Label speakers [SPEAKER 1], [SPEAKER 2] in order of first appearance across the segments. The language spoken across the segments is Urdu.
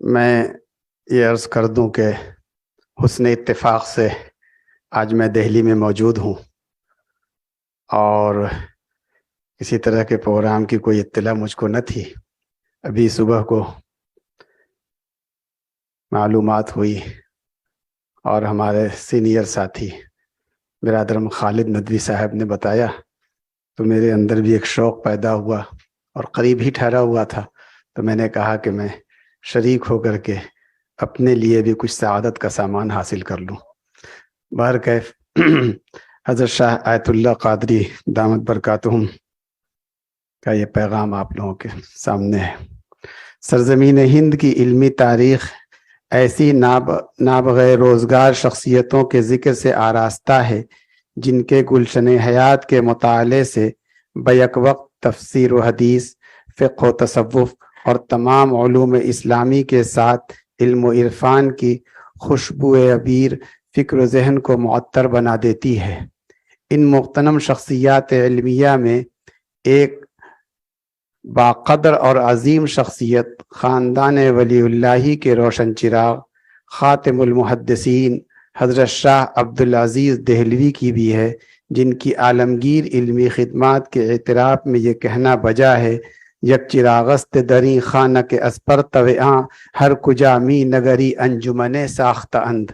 [SPEAKER 1] میں یہ عرض کر دوں کہ حسن اتفاق سے آج میں دہلی میں موجود ہوں اور کسی طرح کے پروگرام کی کوئی اطلاع مجھ کو نہ تھی۔ ابھی صبح کو معلومات ہوئی اور ہمارے سینئر ساتھی برادرم خالد ندوی صاحب نے بتایا تو میرے اندر بھی ایک شوق پیدا ہوا اور قریب ہی ٹھہرا ہوا تھا، تو میں نے کہا کہ میں شریک ہو کر کے اپنے لیے بھی کچھ سعادت کا سامان حاصل کر لوں۔ بہرکیف حضرت شاہ آیت اللہ قادری دامت برکاتہم کا یہ پیغام آپ لوگوں کے سامنے ہے۔ سرزمین ہند کی علمی تاریخ ایسی نابغیر روزگار شخصیتوں کے ذکر سے آراستہ ہے جن کے گلشن حیات کے مطالعے سے بیک وقت تفسیر و حدیث، فقہ و تصوف اور تمام علوم اسلامی کے ساتھ علم و عرفان کی خوشبو عبیر فکر و ذہن کو معطر بنا دیتی ہے۔ ان مغتنم شخصیات علمیہ میں ایک باقدر اور عظیم شخصیت خاندان ولی اللہ کے روشن چراغ خاتم المحدثین حضرت شاہ عبدالعزیز دہلوی کی بھی ہے، جن کی عالمگیر علمی خدمات کے اعتراف میں یہ کہنا بجا ہے: یک چراغست دریں خانہ کے اسپر طوعاں ہر کجا می نگری انجمن ساختہ اند۔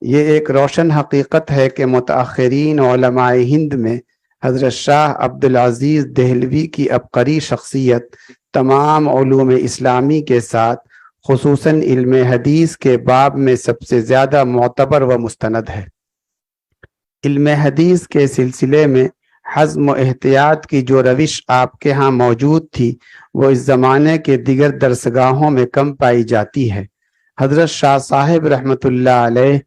[SPEAKER 1] یہ ایک روشن حقیقت ہے کہ متاخرین علماء ہند میں حضرت شاہ عبدالعزیز دہلوی کی عبقری شخصیت تمام علوم اسلامی کے ساتھ خصوصاً علم حدیث کے باب میں سب سے زیادہ معتبر و مستند ہے۔ علم حدیث کے سلسلے میں حزم و احتیاط کی جو روش آپ کے ہاں موجود تھی وہ اس زمانے کے دیگر درسگاہوں میں کم پائی جاتی ہے۔ حضرت شاہ صاحب رحمۃ اللہ علیہ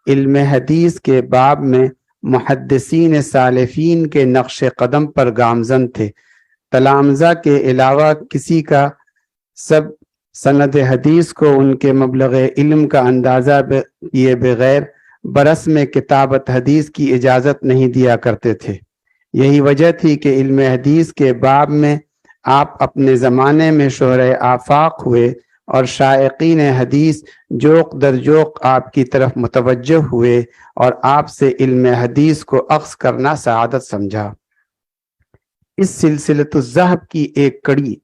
[SPEAKER 1] علم حدیث کے باب میں محدثین سالفین کے نقش قدم پر گامزن تھے۔ تلامذہ کے علاوہ کسی کا سب سند حدیث کو ان کے مبلغ علم کا اندازہ کیے بغیر برسم کتابت حدیث کی اجازت نہیں دیا کرتے تھے۔ یہی وجہ تھی کہ علم حدیث کے باب میں آپ اپنے زمانے میں شہرۂ آفاق ہوئے اور شائقین حدیث جوق در جوق آپ کی طرف متوجہ ہوئے اور آپ سے علم حدیث کو اخذ کرنا سعادت سمجھا۔ اس سلسلۃ الذہب کی ایک کڑی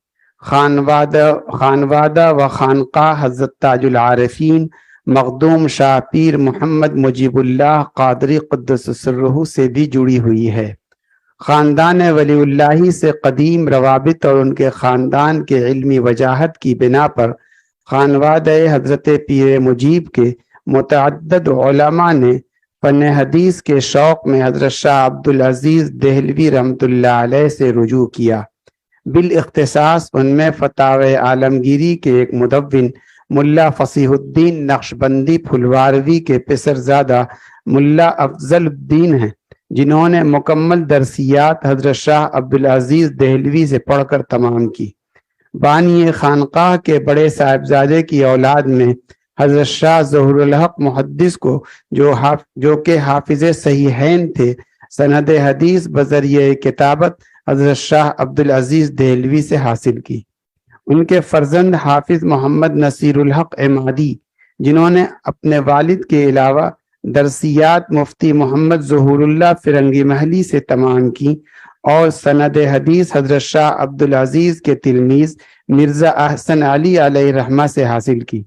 [SPEAKER 1] خانوادہ و خانقاہ حضرت تاج العارفین مخدوم شاہ پیر محمد مجیب اللہ قادری قدس سرہ سے بھی جڑی ہوئی ہے۔ خاندان ولی اللہ سے قدیم روابط اور ان کے خاندان کے علمی وجاہت کی بنا پر خانوادہ حضرت پیر مجیب کے متعدد علماء نے فن حدیث کے شوق میں حضرت شاہ عبدالعزیز دہلوی رحمۃ اللہ علیہ سے رجوع کیا۔ بالاختصاص ان میں فتاوی عالمگیری کے ایک مدون ملا فصیح الدین نقشبندی پھلواروی کے پسرزادہ ملا افضل الدین ہیں، جنہوں نے مکمل درسیات حضرت شاہ عبدالعزیز دہلوی سے پڑھ کر تمام کی۔ بانی خانقاہ کے بڑے صاحبزادے کی اولاد میں حضرت شاہ ظہور الحق محدث کو جو کہ حافظ صحیحین تھے، سند حدیث بذریعہ کتابت حضرت شاہ عبدالعزیز دہلوی سے حاصل کی۔ ان کے فرزند حافظ محمد نصیر الحق عمادی، جنہوں نے اپنے والد کے علاوہ درسیات مفتی محمد ظہور اللہ فرنگی محلی سے تمام کی اور سند حدیث حضرت شاہ عبدالعزیز کے تلمیذ مرزا احسن علی علیہ رحمہ سے حاصل کی۔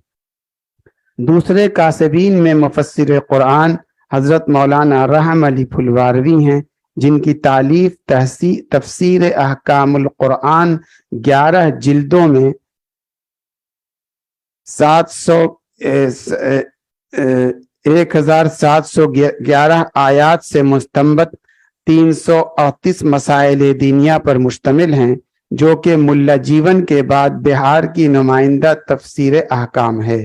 [SPEAKER 1] دوسرے کاسبین میں مفسر قرآن حضرت مولانا رحم علی پھلواروی ہیں، جن کی تالیف تفسیر احکام القرآن 11 جلدوں میں 1711 آیات سے مستنبط 338 مسائل دینیہ پر مشتمل ہیں، جو کہ ملا جیون کے بعد بہار کی نمائندہ تفسیر احکام ہے۔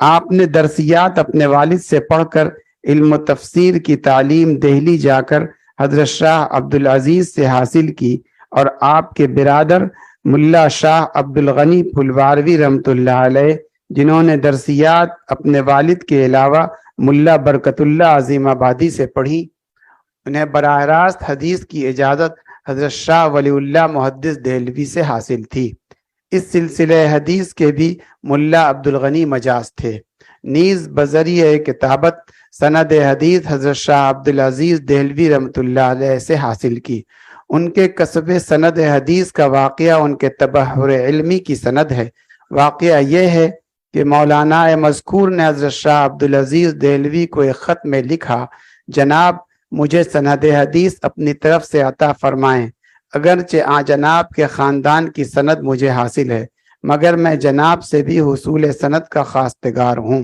[SPEAKER 1] آپ نے درسیات اپنے والد سے پڑھ کر علم و تفسیر کی تعلیم دہلی جا کر حضرت شاہ عبدالعزیز سے حاصل کی اور آپ کے برادر ملا شاہ عبدالغنی پھلواروی رحمۃ اللہ علیہ، جنہوں نے درسیات اپنے والد کے علاوہ ملا برکت اللہ عظیم آبادی سے پڑھی، انہیں براہ راست حدیث کی اجازت حضرت شاہ ولی اللہ محدث دہلوی سے حاصل تھی۔ اس سلسلہ حدیث کے بھی ملا عبدالغنی مجاز تھے۔ نیز بذریعہ کتابت سند حدیث حضرت شاہ عبدالعزیز دہلوی رحمۃ اللہ علیہ سے حاصل کی۔ ان کے کسب سند حدیث کا واقعہ ان کے تبحر علمی کی سند ہے۔ واقعہ یہ ہے کہ مولانا مذکور نے حضرت شاہ عبدالعزیز دہلوی کو ایک خط میں لکھا، جناب مجھے سند حدیث اپنی طرف سے عطا فرمائیں، اگرچہ جناب کے خاندان کی سند مجھے حاصل ہے، مگر میں جناب سے بھی حصول سند کا خواستگار ہوں۔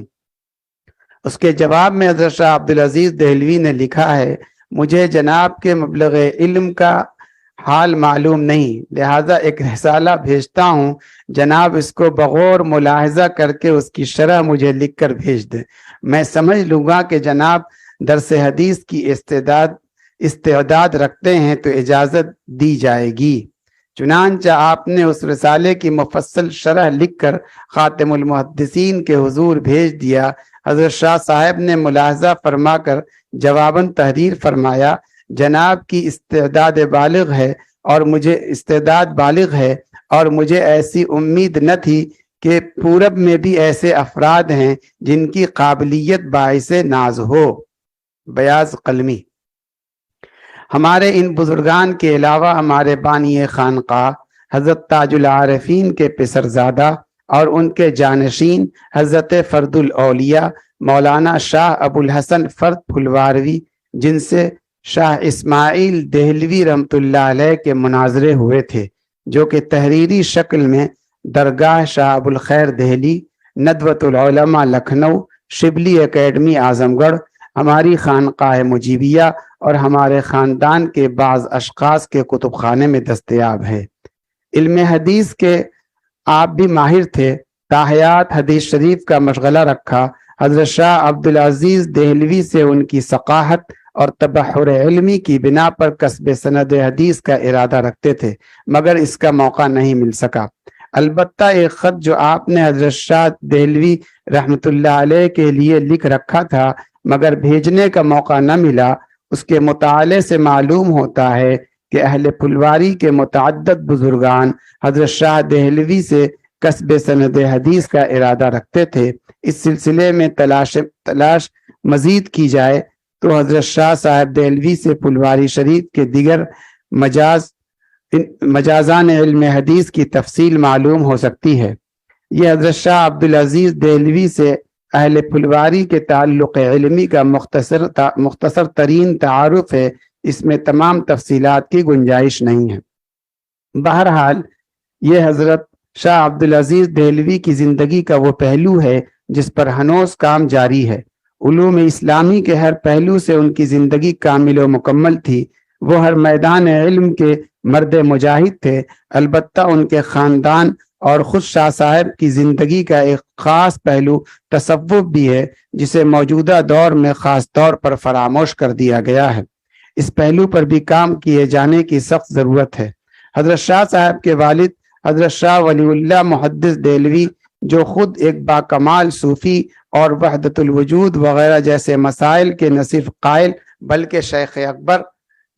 [SPEAKER 1] اس کے جواب میں حضرت شاہ عبدالعزیز دہلوی نے لکھا ہے، مجھے جناب کے مبلغ علم کا حال معلوم نہیں، لہذا ایک رسالہ بھیجتا ہوں، جناب اس کو بغور ملاحظہ کر کے اس کی شرح مجھے لکھ کر بھیج دیں، میں سمجھ لوں گا کہ جناب درس حدیث کی استعداد رکھتے ہیں تو اجازت دی جائے گی۔ چنانچہ آپ نے اس رسالے کی مفصل شرح لکھ کر خاتم المحدثین کے حضور بھیج دیا۔ حضرت شاہ صاحب نے ملاحظہ فرما کر جواباً تحریر فرمایا، جناب کی استعداد بالغ ہے اور مجھے ایسی امید نہ تھی کہ پورب میں بھی ایسے افراد ہیں جن کی قابلیت باعث ناز ہو۔ بیاض قلمی۔ ہمارے ان بزرگان کے علاوہ ہمارے بانی خانقاہ حضرت تاج العارفین کے پسرزادہ اور ان کے جانشین حضرت فرد الاولیاء مولانا شاہ ابو الحسن فرد پھلواروی، جن سے شاہ اسماعیل دہلوی رحمۃ اللہ علیہ کے مناظرے ہوئے تھے، جو کہ تحریری شکل میں درگاہ شاہ ابو الخیر دہلی، ندوۃ العلماء لکھنؤ، شبلی اکیڈمی اعظم گڑھ، ہماری خانقاہ مجیبیہ اور ہمارے خاندان کے بعض اشخاص کے کتب خانے میں دستیاب ہے۔ علم حدیث کے آپ بھی ماہر تھے، تاحیات حدیث شریف کا مشغلہ رکھا۔ حضرت شاہ عبدالعزیز دہلوی سے ان کی ثقافت اور تبحر علمی کی بنا پر کسب سند حدیث کا ارادہ رکھتے تھے، مگر اس کا موقع نہیں مل سکا۔ البتہ ایک خط جو آپ نے حضرت شاہ دہلوی رحمۃ اللہ علیہ کے لیے لکھ رکھا تھا مگر بھیجنے کا موقع نہ ملا، اس کے مطالعے سے معلوم ہوتا ہے کہ اہل پھلواری کے متعدد بزرگان حضرت شاہ دہلوی سے کسب سند حدیث کا ارادہ رکھتے تھے۔ اس سلسلے میں تلاش مزید کی جائے تو حضرت شاہ صاحب دہلوی سے پھلواری شریف کے دیگر مجازان علم حدیث کی تفصیل معلوم ہو سکتی ہے۔ یہ حضرت شاہ عبدالعزیز دہلوی سے اہل پھلواری کے تعلق علمی کا مختصر ترین تعارف ہے، اس میں تمام تفصیلات کی گنجائش نہیں ہے۔ بہرحال یہ حضرت شاہ عبدالعزیز دہلوی کی زندگی کا وہ پہلو ہے جس پر ہنوز کام جاری ہے۔ علوم اسلامی کے ہر پہلو سے ان کی زندگی کامل و مکمل تھی، وہ ہر میدان علم کے مرد مجاہد تھے۔ البتہ ان کے خاندان اور خود شاہ صاحب کی زندگی کا ایک خاص پہلو تصوف بھی ہے، جسے موجودہ دور میں خاص طور پر فراموش کر دیا گیا ہے۔ اس پہلو پر بھی کام کیے جانے کی سخت ضرورت ہے۔ حضرت شاہ صاحب کے والد حضرت شاہ ولی اللہ محدث دہلوی، جو خود ایک باکمال صوفی اور وحدت الوجود وغیرہ جیسے مسائل کے نہ صرف قائل بلکہ شیخ اکبر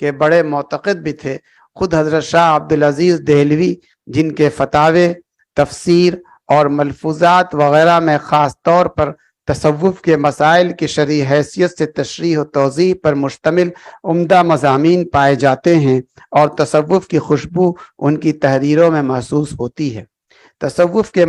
[SPEAKER 1] کے بڑے معتقد بھی تھے، خود حضرت شاہ عبدالعزیز دہلوی، جن کے فتاوے، تفسیر اور ملفوظات وغیرہ میں خاص طور پر تصوف کے مسائل کی شرعی حیثیت سے تشریح و توضیح پر مشتمل عمدہ مضامین پائے جاتے ہیں، اور تصوف کی خوشبو ان کی تحریروں میں محسوس ہوتی ہے۔ تصوف کے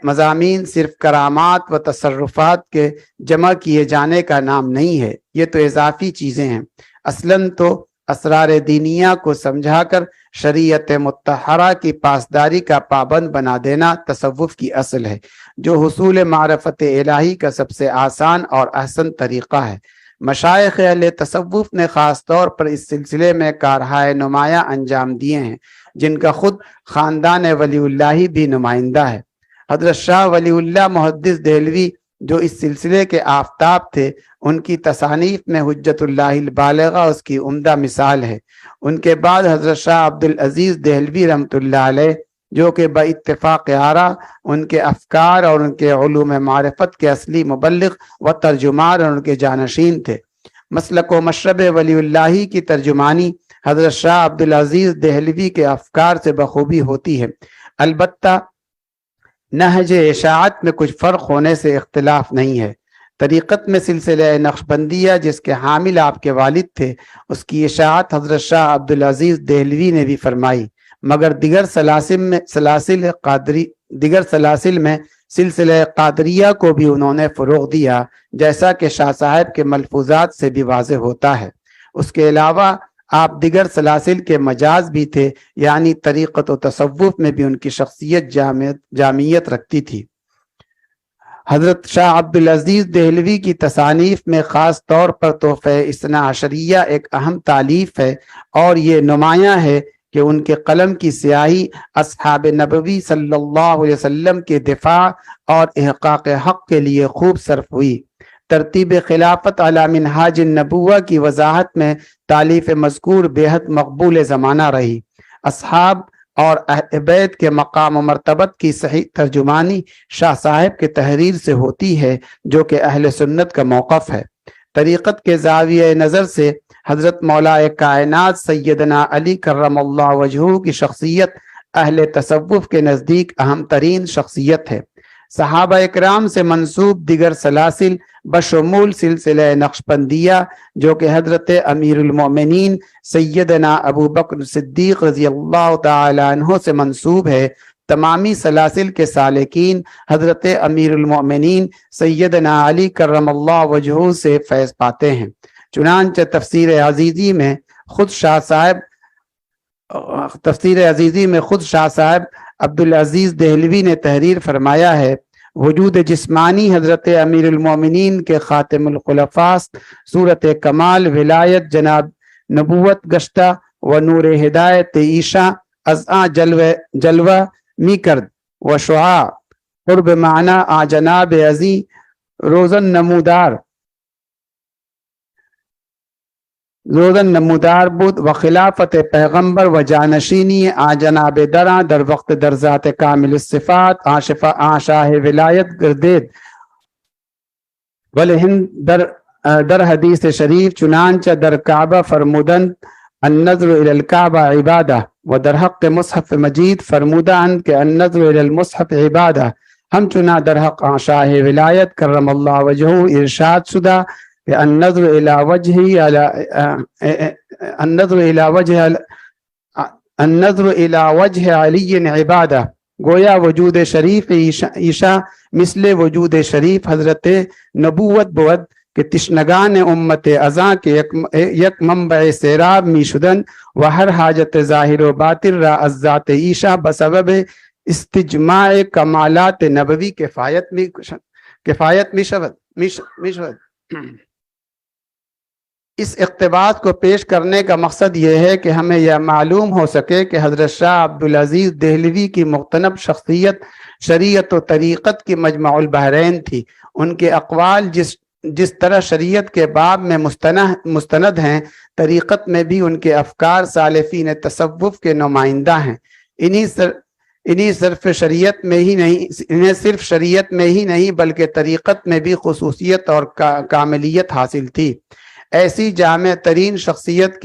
[SPEAKER 1] مضامین صرف کرامات و تصرفات کے جمع کیے جانے کا نام نہیں ہے، یہ تو اضافی چیزیں ہیں۔ اصلاً تو اسرار دینیہ کو سمجھا کر شریعت مطہرہ کی پاسداری کا پابند بنا دینا تصوف کی اصل ہے، جو حصول معرفت الہی کا سب سے آسان اور احسن طریقہ ہے۔ مشائخ اہل تصوف نے خاص طور پر اس سلسلے میں کارہائے نمایاں انجام دیے ہیں، جن کا خود خاندان ولی اللہ بھی نمائندہ ہے۔ حضرت شاہ ولی اللہ محدث دہلوی جو اس سلسلے کے آفتاب تھے، ان کی تصانیف میں حجت اللہ البالغہ اس کی عمدہ مثال ہے۔ ان کے بعد حضرت شاہ عبدالعزیز دہلوی رحمۃ اللہ علیہ، جو کہ باتفاق آراء ان کے افکار اور ان کے علوم معرفت کے اصلی مبلغ و ترجمان اور ان کے جانشین تھے۔ مسلک و مشرب ولی اللہ کی ترجمانی حضرت شاہ عبدالعزیز دہلوی کے افکار سے بخوبی ہوتی ہے۔ البتہ نہج اشاعت میں کچھ فرق ہونے سے اختلاف نہیں ہے۔ طریقت میں سلسلہ نقشبندیہ جس کے حامل آپ کے والد تھے، اس کی اشاعت حضرت شاہ عبدالعزیز دہلوی نے بھی فرمائی، مگر دیگر سلاسل میں سلسلہ قادریہ کو بھی انہوں نے فروغ دیا، جیسا کہ شاہ صاحب کے ملفوظات سے بھی واضح ہوتا ہے۔ اس کے علاوہ آپ دیگر سلاسل کے مجاز بھی تھے، یعنی طریقت و تصوف میں بھی ان کی شخصیت جامعیت رکھتی تھی۔ حضرت شاہ عبدالعزیز دہلوی کی تصانیف میں خاص طور پر تحفہ اثنا عشریہ ایک اہم تالیف ہے، اور یہ نمایاں ہے کہ ان کے قلم کی سیاہی اصحاب نبوی صلی اللہ علیہ وسلم کے دفاع اور احقاق حق کے لیے خوب صرف ہوئی۔ ترتیب خلافت علی منہاج النبوہ کی وضاحت میں تالیف مذکور بے حد مقبول زمانہ رہی۔ اصحاب اور اہل بیت کے مقام و مرتبت کی صحیح ترجمانی شاہ صاحب کے تحریر سے ہوتی ہے، جو کہ اہل سنت کا موقف ہے۔ طریقت کے زاویہ نظر سے حضرت مولا کائنات سیدنا علی کرم اللہ وجہہ کی شخصیت اہل تصوف کے نزدیک اہم ترین شخصیت ہے۔ صحابہ اکرام سے منسوب دیگر سلاسل بشمول سلسلہ نقشبندیہ، جو کہ حضرت امیر المومنین سیدنا ابو بکر صدیق رضی اللہ تعالی عنہ سے منسوب ہے، تمامی سلاسل کے سالکین حضرت امیر المومنین سیدنا علی کرم اللہ وجہہ سے فیض پاتے ہیں۔ چنانچہ تفسیر عزیزی میں خود شاہ صاحب عبدالعزیز دہلوی نے تحریر فرمایا ہے، وجود جسمانی حضرت امیر المومنین کے خاتم الخلفاء، صورت کمال ولایت جناب نبوت گشتہ و نور ہدایت عیشا ازاں جلوہ می کرد و شعاع قرب معنی آ جناب عزی روزن نمودار بود و خلافت پیغمبر و جانشینی آ جناب دراں در وقت در ذات کامل الصفات آ شاہ ولایت گردید ولہند در حدیث شریف چنانچہ در کعبہ فرمودند النظر الى الکعبہ عبادہ و در حق مصحف مجید فرمودند کہ النظر الى المصحف عبادہ، ہم چنا در حق آ شاہ ولایت کرم اللہ وجہہ ارشاد شدہ کہ النظر الى وجہ علی عبادہ، گویا وجود شریف عیشا مثل وجود شریف حضرت نبوت بود کہ تشنگان امت ازاں کے یک منبع سیراب می شدن و ہر حاجت ظاہر و باطن را از ذات عیشا بسبب استجماع کمالات نبوی کفایت می شود۔ اس اقتباس کو پیش کرنے کا مقصد یہ ہے کہ ہمیں یہ معلوم ہو سکے کہ حضرت شاہ عبدالعزیز دہلوی کی مختنب شخصیت شریعت و طریقت کی مجمع البحرین تھی۔ ان کے اقوال جس طرح شریعت کے باب میں مستند ہیں، طریقت میں بھی ان کے افکار سالفین تصوف کے نمائندہ ہیں۔ انہیں صرف شریعت میں ہی نہیں بلکہ طریقت میں بھی خصوصیت اور کاملیت حاصل تھی۔ ایسی جامع ترین شخصیت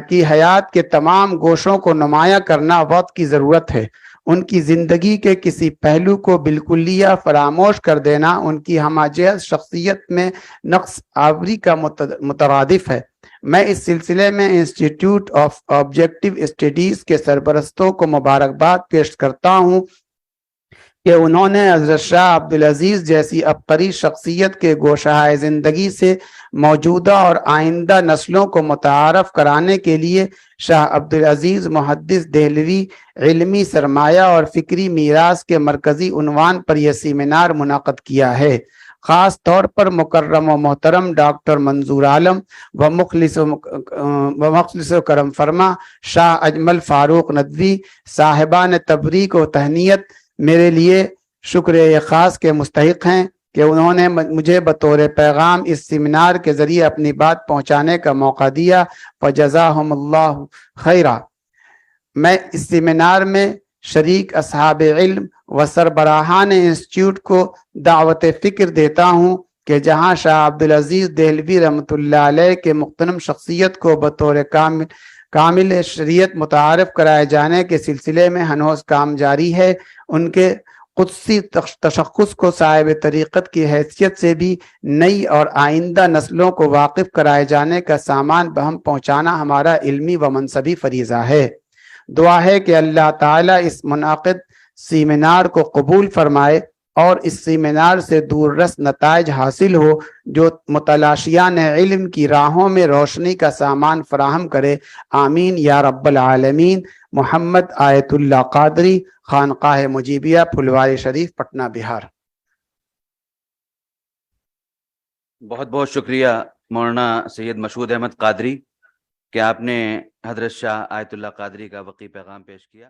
[SPEAKER 1] کی حیات کے تمام گوشوں کو نمایاں کرنا وقت کی ضرورت ہے۔ ان کی زندگی کے کسی پہلو کو بالکلیہ فراموش کر دینا ان کی ہمہ جہت شخصیت میں نقص آوری کا مترادف ہے۔ میں اس سلسلے میں انسٹیٹیوٹ آف آبجیکٹو اسٹڈیز کے سرپرستوں کو مبارکباد پیش کرتا ہوں کہ انہوں نے حضرت شاہ عبدالعزیز جیسی عبقری شخصیت کے گوشہائے زندگی سے موجودہ اور آئندہ نسلوں کو متعارف کرانے کے لیے شاہ عبدالعزیز محدث دہلوی علمی سرمایہ اور فکری میراث کے مرکزی عنوان پر یہ سیمینار منعقد کیا ہے۔ خاص طور پر مکرم و محترم ڈاکٹر منظور عالم و مخلص و کرم فرما شاہ اجمل فاروق ندوی صاحبان تبریک و تہنیت میرے لیے شکر خاص کے مستحق ہیں کہ انہوں نے مجھے بطور پیغام اس سیمینار کے ذریعے اپنی بات پہنچانے کا موقع دیا، فجزاہم اللہ خیرہ۔ میں اس سیمینار میں شریک اصحاب علم و سربراہان انسٹیٹیوٹ کو دعوت فکر دیتا ہوں کہ جہاں شاہ عبدالعزیز دہلوی رحمۃ اللہ علیہ کے مغتنم شخصیت کو بطور کامل شریعت متعارف کرائے جانے کے سلسلے میں ہنوز کام جاری ہے۔ ان کے قدسی تشخص کو صاحب طریقت کی حیثیت سے بھی نئی اور آئندہ نسلوں کو واقف کرائے جانے کا سامان بہم پہنچانا ہمارا علمی و منصبی فریضہ ہے۔ دعا ہے کہ اللہ تعالیٰ اس منعقد سیمینار کو قبول فرمائے اور اس سیمینار سے دور رس نتائج حاصل ہو جو متلاشیان علم کی راہوں میں روشنی کا سامان فراہم کرے۔ آمین یا رب العالمین۔ محمد آیت اللہ قادری، خانقاہ مجیبیہ، پھلواری شریف، پٹنہ، بہار۔
[SPEAKER 2] بہت بہت شکریہ مولانا سید مسعود احمد قادری کہ آپ نے حضرت شاہ آیت اللہ قادری کا وقی پیغام پیش کیا۔